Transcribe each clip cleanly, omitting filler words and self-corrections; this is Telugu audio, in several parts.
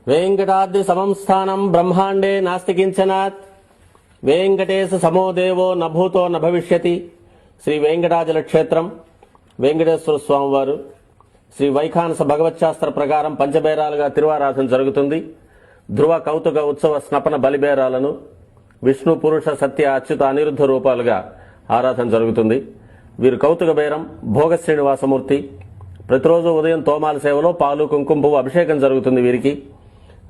वेंकटाद्रि समं स्थानं ब्रह्मांडे नास्ति किंचनात् वेंकटेश समो देवो न भूतो न भविष्यति श्री वेंकटाचल क्षेत्रम వెంకటేశ్వర స్వామి వారు శ్రీ వైఖానస భగవచ్శాస్త్ర ప్రకారం పంచబేరాలుగా తిరువారాధన జరుగుతుంది. ధ్రువ కౌతుక ఉత్సవ స్నపన బలిబేరాలను విష్ణు పురుష సత్య అచ్యుత అనిరుద్ధ రూపాలుగా ఆరాధన జరుగుతుంది. వీరు కౌతుక బేరం భోగ శ్రీనివాసమూర్తి. ప్రతిరోజు ఉదయం తోమాల సేవలో పాలు కుంకుమ పువ్వు అభిషేకం జరుగుతుంది. వీరికి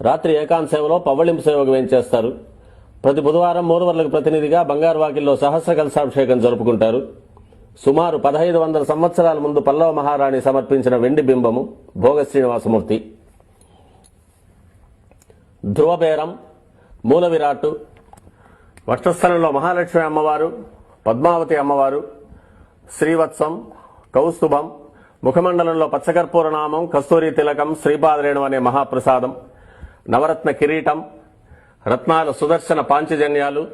రాత్రి ఏకాంత సేవలో పవ్వళింపు సేవకు వేయించేస్తారు. ప్రతి బుధవారం మూలవర్లకు ప్రతినిధిగా బంగారు వాకిల్లో సహస్ర కలశాభిషేకం జరుపుకుంటారు. సుమారు 1500 సంవత్సరాల ముందు పల్లవ మహారాణి సమర్పించిన వెండి బింబము భోగ శ్రీనివాసమూర్తి. ధ్రువబేరం మూల విరాట్టు వక్షస్థలంలో మహాలక్ష్మి అమ్మవారు, పద్మావతి అమ్మవారు, శ్రీవత్సం, కౌస్తుభం, ముఖమండలంలో పచ్చకర్పూర నామం, కస్తూరి తిలకం, శ్రీపాదరేణు అనే మహాప్రసాదం, నవరత్న కిరీటం, రత్నాల సుదర్శన పాంచజన్యాలు,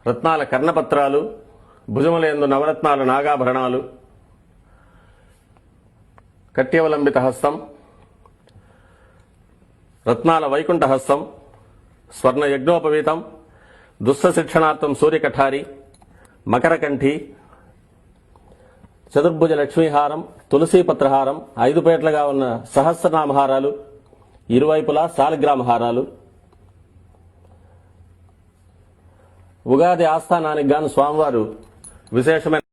రత్నాల కర్ణపత్రాలు, భుజములందు నవరత్నాల నాగాభరణాలు, కట్యవలంబిత హస్తం, రత్నాల వైకుంఠ హస్తం, స్వర్ణ యజ్ఞోపవీతం, దుస్స శిక్షణార్థం సూర్యకఠారి, మకరకంఠి, చతుర్భుజ లక్ష్మీహారం, తులసీపత్రహారం, 5 పేట్లుగా ఉన్న సహస్రనామహారాలు, ఇరువైపులా శాలిగ్రామ హారాలు. ఉగాది ఆస్థానానికి గాను స్వామివారు విశేషమైన